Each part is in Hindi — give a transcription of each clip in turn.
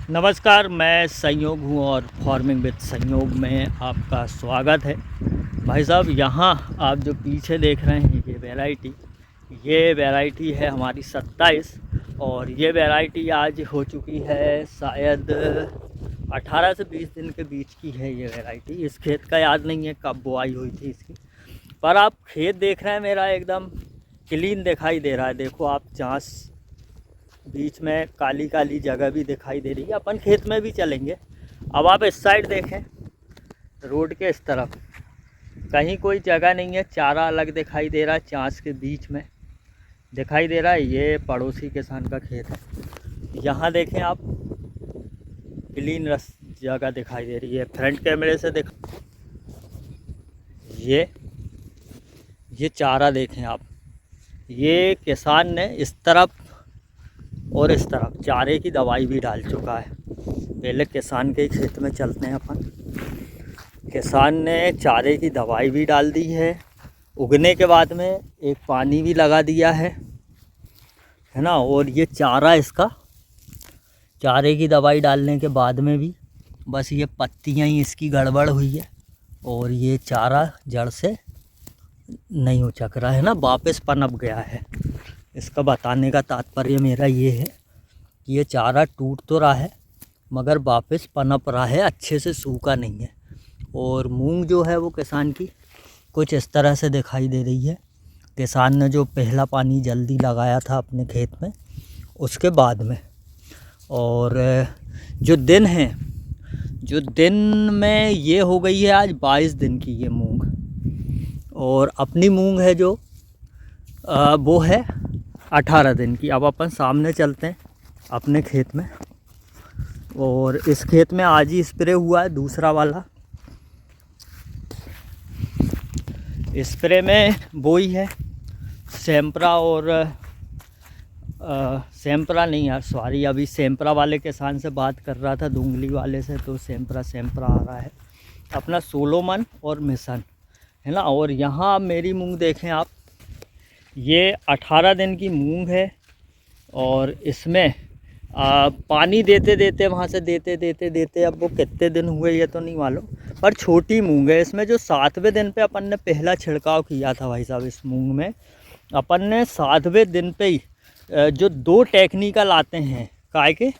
नमस्कार, मैं संयोग हूँ और फार्मिंग विद संयोग में आपका स्वागत है। भाई साहब, यहाँ आप जो पीछे देख रहे हैं ये वैरायटी है हमारी 27। और ये वैरायटी आज हो चुकी है शायद 18 से 20 दिन के बीच की है ये वैरायटी। इस खेत का याद नहीं है कब बुआई हुई थी इसकी, पर आप खेत देख रहे हैं मेरा एकदम क्लीन दिखाई दे रहा है। देखो आप, जहाँ बीच में काली काली जगह भी दिखाई दे रही है। अपन खेत में भी चलेंगे। अब आप इस साइड देखें, रोड के इस तरफ कहीं कोई जगह नहीं है, चारा अलग दिखाई दे रहा है, चांस के बीच में दिखाई दे रहा है। ये पड़ोसी किसान का खेत है। यहाँ देखें आप, क्लीन जगह दिखाई दे रही है। फ्रंट कैमरे से देख, ये चारा देखें आप। ये किसान ने इस तरफ और इस तरफ चारे की दवाई भी डाल चुका है। पहले किसान के खेत में चलते हैं अपन। किसान ने चारे की दवाई भी डाल दी है, उगने के बाद में एक पानी भी लगा दिया है ना। और ये चारा, इसका चारे की दवाई डालने के बाद में भी बस ये पत्तियां ही इसकी गड़बड़ हुई है और ये चारा जड़ से नहीं उचक रहा है ना, वापस पनप गया है। इसका बताने का तात्पर्य मेरा ये है कि ये चारा टूट तो रहा है मगर वापस पनप रहा है, अच्छे से सूखा नहीं है। और मूंग जो है वो किसान की कुछ इस तरह से दिखाई दे रही है। किसान ने जो पहला पानी जल्दी लगाया था अपने खेत में, उसके बाद में। और जो दिन में ये हो गई है आज 22 दिन की ये मूंग। और अपनी मूंग है जो वो है 18 दिन की। अब अपन सामने चलते हैं अपने खेत में। और इस खेत में आज ही स्प्रे हुआ है दूसरा वाला। स्प्रे में वो ही है सैम्प्रा। और सैम्प्रा नहीं यार, सॉरी, अभी सैम्प्रा वाले किसान से बात कर रहा था, दूंगली वाले से, तो सैम्प्रा आ रहा है अपना सोलोमन और मिशन है ना। और यहाँ मेरी मूंग देखें आप, ये 18 दिन की मूंग है। और इसमें पानी देते वहाँ से देते अब वो कितने दिन हुए ये तो नहीं मालूम, पर छोटी मूंग है। इसमें जो 7वें दिन पे अपन ने पहला छिड़काव किया था भाई साहब, इस मूंग में अपन ने 7वें दिन पे ही जो 2 टेक्निकल आते हैं काय के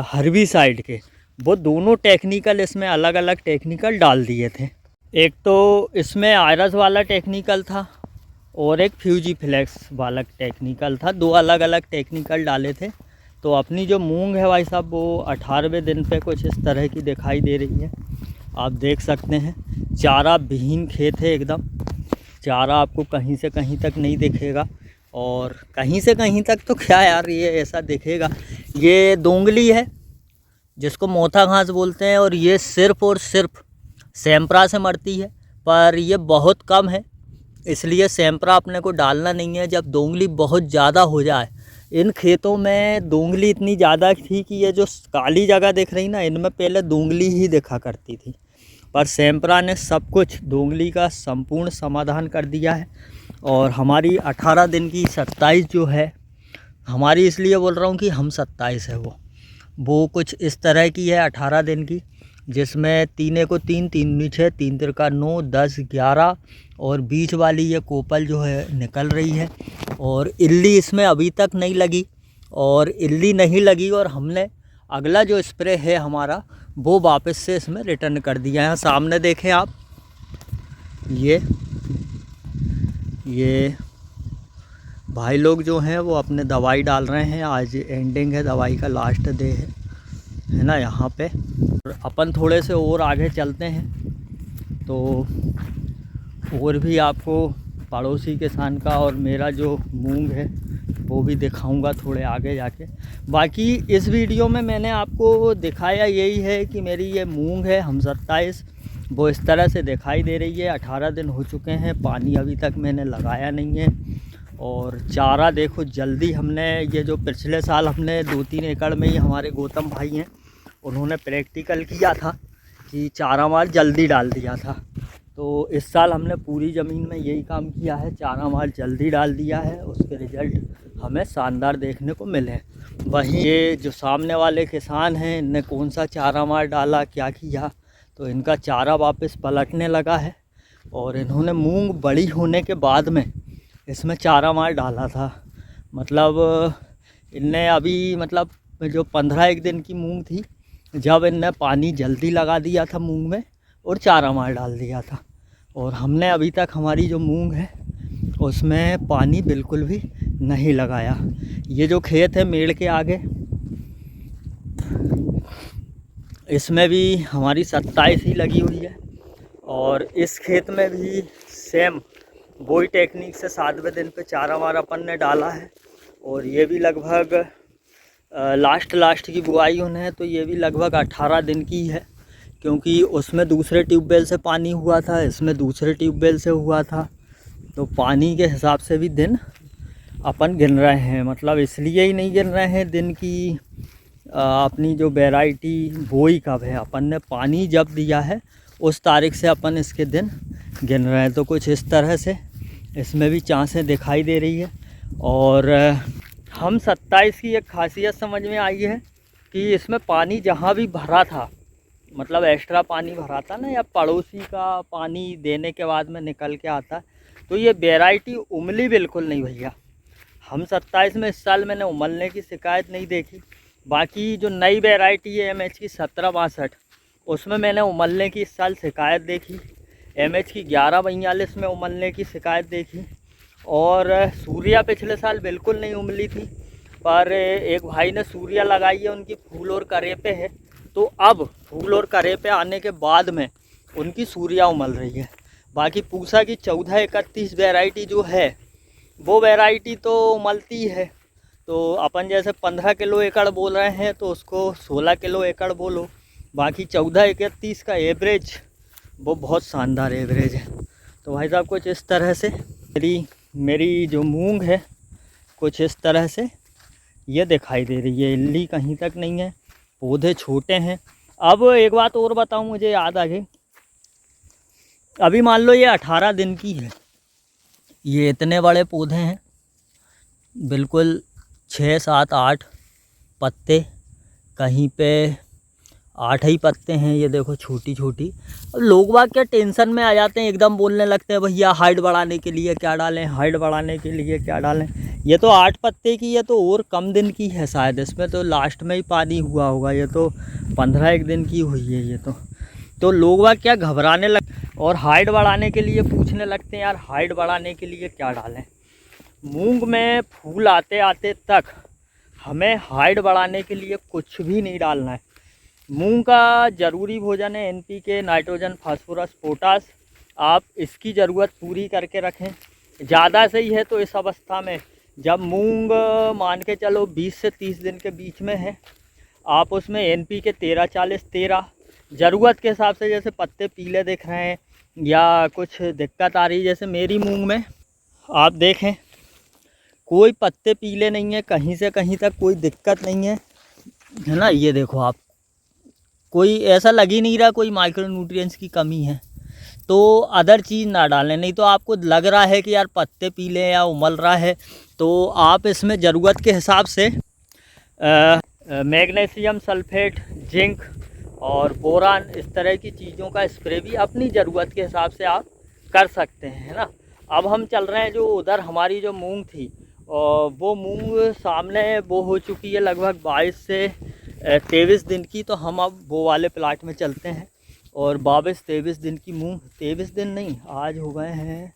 हर्बिसाइड के, वो दोनों टेक्निकल इसमें अलग अलग टेक्निकल डाल दिए थे। एक तो इसमें आयरस वाला टेक्निकल था और एक फ्यूजीफ्लेक्स वाला टेक्निकल था। 2 अलग अलग टेक्निकल डाले थे। तो अपनी जो मूंग है भाई साहब, वो 18वें दिन पे कुछ इस तरह की दिखाई दे रही है। आप देख सकते हैं चारा विहीन खेत है एकदम। चारा आपको कहीं से कहीं तक नहीं दिखेगा। और कहीं से कहीं तक तो क्या यार, ये ऐसा दिखेगा। ये दोंगली है जिसको मोथा घास बोलते हैं, और ये सिर्फ़ और सिर्फ सैम्प्रा से मरती है, पर ये बहुत कम है, इसलिए सैम्प्रा अपने को डालना नहीं है। जब दोंगली बहुत ज़्यादा हो जाए, इन खेतों में दोंगली इतनी ज़्यादा थी कि ये जो काली जगह दिख रही ना, इनमें पहले दोंगली ही दिखा करती थी, पर सैम्प्रा ने सब कुछ दोंगली का संपूर्ण समाधान कर दिया है। और हमारी 18 दिन की 27 जो है हमारी, इसलिए बोल रहा हूँ कि हम 27 है, वो कुछ इस तरह की है 18 दिन की, जिसमें 3 को 3, 3 6, 3 तिरका 9, 10, 11 और बीच वाली ये कोपल जो है निकल रही है। और इल्ली इसमें अभी तक नहीं लगी, और इल्ली नहीं लगी और हमने अगला जो स्प्रे है हमारा वो वापस से इसमें रिटर्न कर दिया है। सामने देखें आप, ये भाई लोग जो हैं वो अपने दवाई डाल रहे हैं। आज एंडिंग है, दवाई का लास्ट डे है ना यहाँ पे। अपन थोड़े से और आगे चलते हैं तो और भी आपको पड़ोसी किसान का और मेरा जो मूंग है वो भी दिखाऊंगा थोड़े आगे जाके। बाकी इस वीडियो में मैंने आपको दिखाया यही है कि मेरी ये मूंग है हम 27, वो इस तरह से दिखाई दे रही है। 18 दिन हो चुके हैं, पानी अभी तक मैंने लगाया नहीं है। और चारा देखो, जल्दी हमने ये जो पिछले साल हमने 2-3 एकड़ में ही, हमारे गौतम भाई हैं, उन्होंने प्रैक्टिकल किया था कि चारा मार जल्दी डाल दिया था। तो इस साल हमने पूरी ज़मीन में यही काम किया है, चारा माल जल्दी डाल दिया है, उसके रिज़ल्ट हमें शानदार देखने को मिले। वहीं ये जो सामने वाले किसान हैं, इनने कौन सा चारा माल डाला, क्या किया, तो इनका चारा वापस पलटने लगा है और इन्होंने मूंग बड़ी होने के बाद में इसमें चारा माल डाला था। मतलब इनने अभी मतलब जो 15 दिन की मूंग थी, जब इनने पानी जल्दी लगा दिया था मूंग में और चारा माल डाल दिया था। और हमने अभी तक हमारी जो मूंग है उसमें पानी बिल्कुल भी नहीं लगाया। ये जो खेत है मेड़ के आगे, इसमें भी हमारी 27 ही लगी हुई है और इस खेत में भी सेम वही टेक्निक से 7वें दिन पे चारा मार अपन ने डाला है। और ये भी लगभग लास्ट की बुआई होने है, तो ये भी लगभग 18 दिन की है, क्योंकि उसमें दूसरे ट्यूबवेल से पानी हुआ था, इसमें दूसरे ट्यूबवेल से हुआ था, तो पानी के हिसाब से भी दिन अपन गिन रहे हैं। मतलब इसलिए ही नहीं गिन रहे हैं दिन की अपनी जो वैरायटी बोई कब है, अपन ने पानी जब दिया है उस तारीख से अपन इसके दिन गिन रहे हैं। तो कुछ इस तरह से इसमें भी चांसें दिखाई दे रही है। और हम 27 की एक खासियत समझ में आई है कि इसमें पानी जहाँ भी भरा था, मतलब एक्स्ट्रा पानी भरा था ना, या पड़ोसी का पानी देने के बाद में निकल के आता, तो ये वैरायटी उमली बिल्कुल नहीं भैया। हम 27 में इस साल मैंने उमलने की शिकायत नहीं देखी। बाकी जो नई वैरायटी है MH की 1762, उसमें मैंने उमलने की इस साल शिकायत देखी। MH की 1142 में उमलने की शिकायत देखी। और सूर्या पिछले साल बिल्कुल नहीं उमली थी, पर एक भाई ने सूर्या लगाई है, उनकी फूल और करेपे है, तो अब फूल और करेपे आने के बाद में उनकी सूर्या उमल रही है। बाकी पूसा की 1431 वैरायटी जो है, वो वैरायटी तो उमलती है। तो अपन जैसे 15 किलो एकड़ बोल रहे हैं, तो उसको 16 किलो एकड़ बोलो। बाकी 1431 का एवरेज वो बहुत शानदार एवरेज है। तो भाई साहब कुछ इस तरह से मेरी जो मूंग है कुछ इस तरह से ये दिखाई दे रही है। इल्ली कहीं तक नहीं है, पौधे छोटे हैं। अब एक बात और बताऊं, मुझे याद आ गई। अभी मान लो ये 18 दिन की है, ये इतने बड़े पौधे हैं, बिल्कुल 6, 7, 8 पत्ते, कहीं पे 8 ही पत्ते हैं। ये देखो छोटी छोटी। अब लोग बाग क्या टेंशन में आ जाते हैं, एकदम बोलने लगते हैं भैया हाइट बढ़ाने के लिए क्या डालें, हाइट बढ़ाने के लिए क्या डालें। ये तो 8 पत्ते की है, तो और कम दिन की है शायद, इसमें तो लास्ट में ही पानी हुआ होगा। ये तो 15 दिन की हुई है ये तो लोग बाग क्या घबराने लग और हाइट बढ़ाने के लिए पूछने लगते हैं, यार हाइट बढ़ाने के लिए क्या डालें। मूंग में फूल आते आते तक हमें हाइट बढ़ाने के लिए कुछ भी नहीं डालना है। मूंग का ज़रूरी भोजन है NPK, नाइट्रोजन, फास्फोरस, पोटास। आप इसकी ज़रूरत पूरी करके रखें। ज़्यादा सही है तो इस अवस्था में जब मूंग मान के चलो 20 से 30 दिन के बीच में है, आप उसमें NPK 13-40-13 ज़रूरत के हिसाब से, जैसे पत्ते पीले दिख रहे हैं या कुछ दिक्कत आ रही है, जैसे मेरी मूंग में आप देखें कोई पत्ते पीले नहीं है, कहीं से कहीं तक कोई दिक्कत नहीं है ना। ये देखो आप, कोई ऐसा लग ही नहीं रहा कोई माइक्रो न्यूट्रिएंट्स की कमी है। तो अदर चीज़ ना डालें, नहीं तो आपको लग रहा है कि यार पत्ते पीले या उमल रहा है, तो आप इसमें ज़रूरत के हिसाब से मैग्नीशियम सल्फेट, जिंक और बोरान, इस तरह की चीज़ों का स्प्रे भी अपनी ज़रूरत के हिसाब से आप कर सकते हैं, है ना। अब हम चल रहे हैं जो उधर हमारी जो मूंग थी, और वो मूंग सामने वो हो चुकी है लगभग 22 से 23 दिन की। तो हम अब वो वाले प्लाट में चलते हैं और 22-23 दिन की मूंग, 23 दिन नहीं, आज हो गए हैं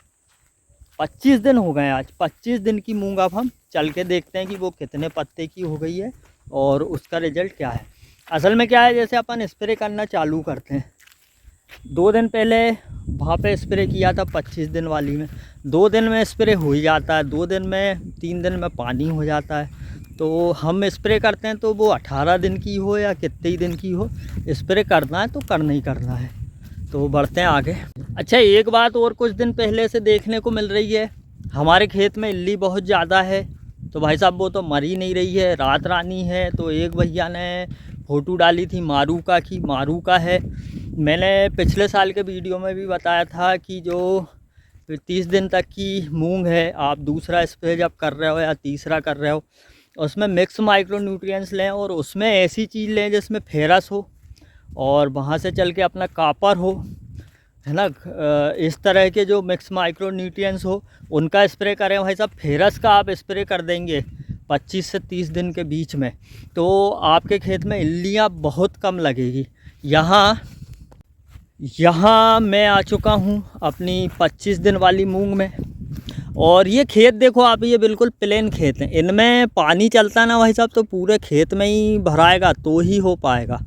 25 दिन हो गए हैं। आज 25 दिन की मूंग अब हम चल के देखते हैं कि वो कितने पत्ते की हो गई है और उसका रिज़ल्ट क्या है। असल में क्या है, जैसे अपन स्प्रे करना चालू करते हैं, 2 दिन पहले वहाँ पे स्प्रे किया था 25 दिन वाली में, 2 दिन में स्प्रे हो ही जाता है, 2 दिन में 3 दिन में पानी हो जाता है। तो हम स्प्रे करते हैं तो वो 18 दिन की हो या कितने ही दिन की हो, स्प्रे करना है तो करना ही करना है। तो बढ़ते हैं आगे। अच्छा, एक बात और कुछ दिन पहले से देखने को मिल रही है, हमारे खेत में इल्ली बहुत ज़्यादा है। तो भाई साहब वो तो मर ही नहीं रही है, रात रानी है। तो एक भैया ने फ़ोटो डाली थी मारूका की, मारूका है, मैंने पिछले साल के वीडियो में भी बताया था कि जो 30 दिन तक की मूंग है, आप दूसरा स्प्रे जब कर रहे हो या तीसरा कर रहे हो, उसमें मिक्स माइक्रो न्यूट्रिएंट्स लें और उसमें ऐसी चीज़ लें जिसमें फेरस हो और वहाँ से चल के अपना कापर हो, है ना। इस तरह के जो मिक्स माइक्रो न्यूट्रिएंट्स हो उनका स्प्रे करें। भाई साहब, फेरस का आप स्प्रे कर देंगे 25 से 30 दिन के बीच में, तो आपके खेत में इल्लियाँ बहुत कम लगेगी। यहाँ मैं आ चुका हूँ अपनी 25 दिन वाली मूंग में, और ये खेत देखो आप, ये बिल्कुल प्लेन खेत हैं। इनमें पानी चलता ना भाई साहब तो पूरे खेत में ही भराएगा तो ही हो पाएगा,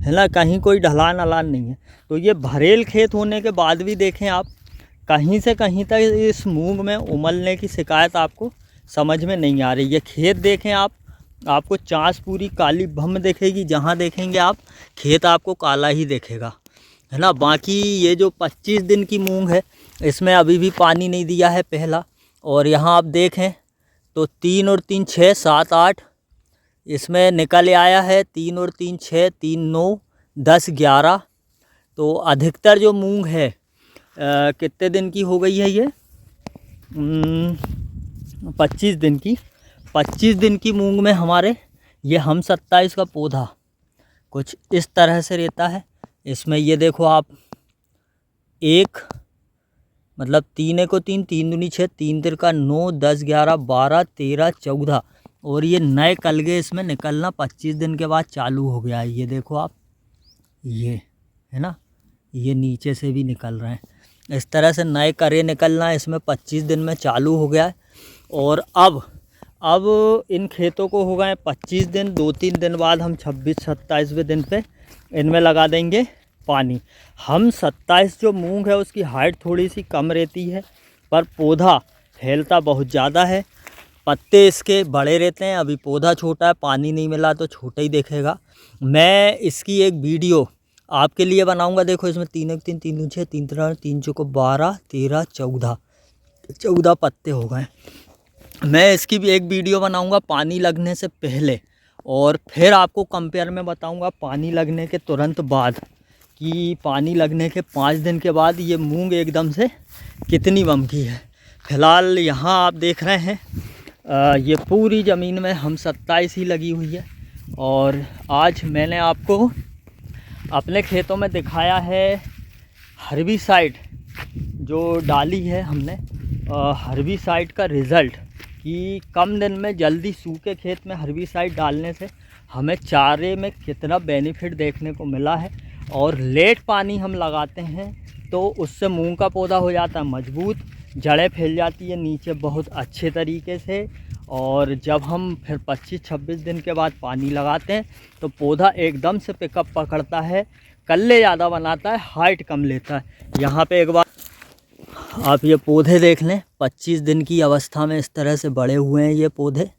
है ना। कहीं कोई ढलान अलान नहीं है। तो ये भरेल खेत होने के बाद भी देखें आप, कहीं से कहीं तक इस मूंग में उमलने की शिकायत आपको समझ में नहीं आ रही। ये खेत देखें आप, आपको चाँस पूरी काली भम दिखेगी। जहाँ देखेंगे आप खेत आपको काला ही दिखेगा, है ना। बाकी ये जो 25 दिन की मूंग है इसमें अभी भी पानी नहीं दिया है पहला। और यहाँ आप देखें तो 3 और 3 6 7 8 इसमें निकल आया है। 3 और 3 6 3 9 10 11। तो अधिकतर जो मूंग है कितने दिन की हो गई है ये? 25 दिन की। 25 दिन की मूंग में हमारे ये हम 27 का पौधा कुछ इस तरह से रहता है। इसमें ये देखो आप, एक मतलब 3 को 3 3 दूनी 6 3 तिरका 9 10 11 12 13 14, और ये नए कलगे इसमें निकलना 25 दिन के बाद चालू हो गया है। ये देखो आप, ये है ना, ये नीचे से भी निकल रहे हैं। इस तरह से नए करे निकलना इसमें 25 दिन में चालू हो गया है। और अब इन खेतों को हो गए 25 दिन। 2-3 दिन बाद हम 26-27वें दिन पे इनमें लगा देंगे पानी। हम 27 जो मूंग है उसकी हाइट थोड़ी सी कम रहती है, पर पौधा फैलता बहुत ज़्यादा है। पत्ते इसके बड़े रहते हैं। अभी पौधा छोटा है, पानी नहीं मिला तो छोटा ही दिखेगा। मैं इसकी एक वीडियो आपके लिए बनाऊंगा। देखो इसमें 3 1 3 3 6 3 3 3 चौको 12 13 14 पत्ते हो गए। मैं इसकी भी एक वीडियो बनाऊंगा पानी लगने से पहले, और फिर आपको कंपेयर में बताऊंगा पानी लगने के तुरंत बाद, कि पानी लगने के 5 दिन के बाद ये मूंग एकदम से कितनी बमकी है। फ़िलहाल यहाँ आप देख रहे हैं ये पूरी ज़मीन में हम 27 ही लगी हुई है। और आज मैंने आपको अपने खेतों में दिखाया है हर्बिसाइड जो डाली है हमने, हर्बिसाइड का रिज़ल्ट, कि कम दिन में जल्दी सूखे खेत में हर्बिसाइड डालने से हमें चारे में कितना बेनिफिट देखने को मिला है। और लेट पानी हम लगाते हैं तो उससे मूंग का पौधा हो जाता है मजबूत, जड़ें फैल जाती है नीचे बहुत अच्छे तरीके से। और जब हम फिर 25-26 दिन के बाद पानी लगाते हैं तो पौधा एकदम से पिकअप पकड़ता है, कल्ले ज़्यादा बनाता है, हाइट कम लेता है। यहाँ पे एक बार आप ये पौधे देख लें, 25 दिन की अवस्था में इस तरह से बड़े हुए हैं ये पौधे।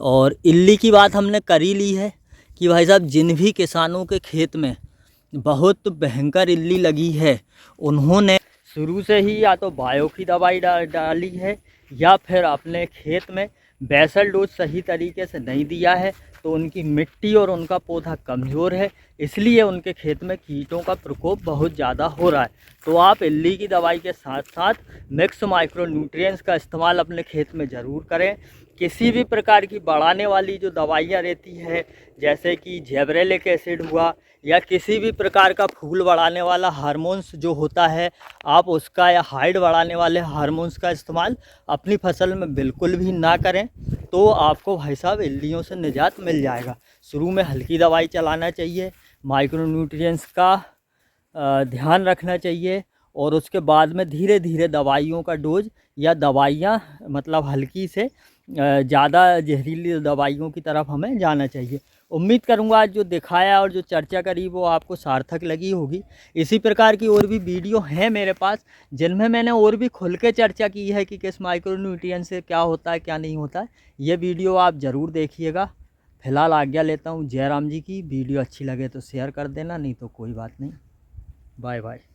और इल्ली की बात हमने कर ही ली है कि भाई साहब, जिन भी किसानों के खेत में बहुत भयंकर इल्ली लगी है उन्होंने शुरू से ही या तो बायो की दवाई डाली है, या फिर अपने खेत में बेसल डोज सही तरीके से नहीं दिया है, तो उनकी मिट्टी और उनका पौधा कमज़ोर है, इसलिए उनके खेत में कीटों का प्रकोप बहुत ज़्यादा हो रहा है। तो आप इल्ली की दवाई के साथ साथ मिक्स माइक्रो न्यूट्रिएंट्स का इस्तेमाल अपने खेत में ज़रूर करें। किसी भी प्रकार की बढ़ाने वाली जो दवाइयाँ रहती है, जैसे कि जेब्रेलिक एसिड हुआ, या किसी भी प्रकार का फूल बढ़ाने वाला हार्मोन्स जो होता है, आप उसका या हाइट बढ़ाने वाले हार्मोन्स का इस्तेमाल अपनी फसल में बिल्कुल भी ना करें, तो आपको भाई साहब इल्लियों से निजात मिल जाएगा। शुरू में हल्की दवाई चलाना चाहिए, माइक्रो न्यूट्रिएंट्स का ध्यान रखना चाहिए, और उसके बाद में धीरे धीरे दवाइयों का डोज या दवाइयाँ मतलब हल्की से ज़्यादा जहरीली दवाइयों की तरफ हमें जाना चाहिए। उम्मीद करूँगा आज जो दिखाया और जो चर्चा करी वो आपको सार्थक लगी होगी। इसी प्रकार की और भी वीडियो हैं मेरे पास जिनमें मैंने और भी खुल के चर्चा की है कि किस माइक्रो न्यूट्रिएंट से क्या होता है क्या नहीं होता है। ये वीडियो आप ज़रूर देखिएगा। फ़िलहाल आज्ञा लेता हूँ जय राम जी की। वीडियो अच्छी लगे तो शेयर कर देना, नहीं तो कोई बात नहीं। Bye bye.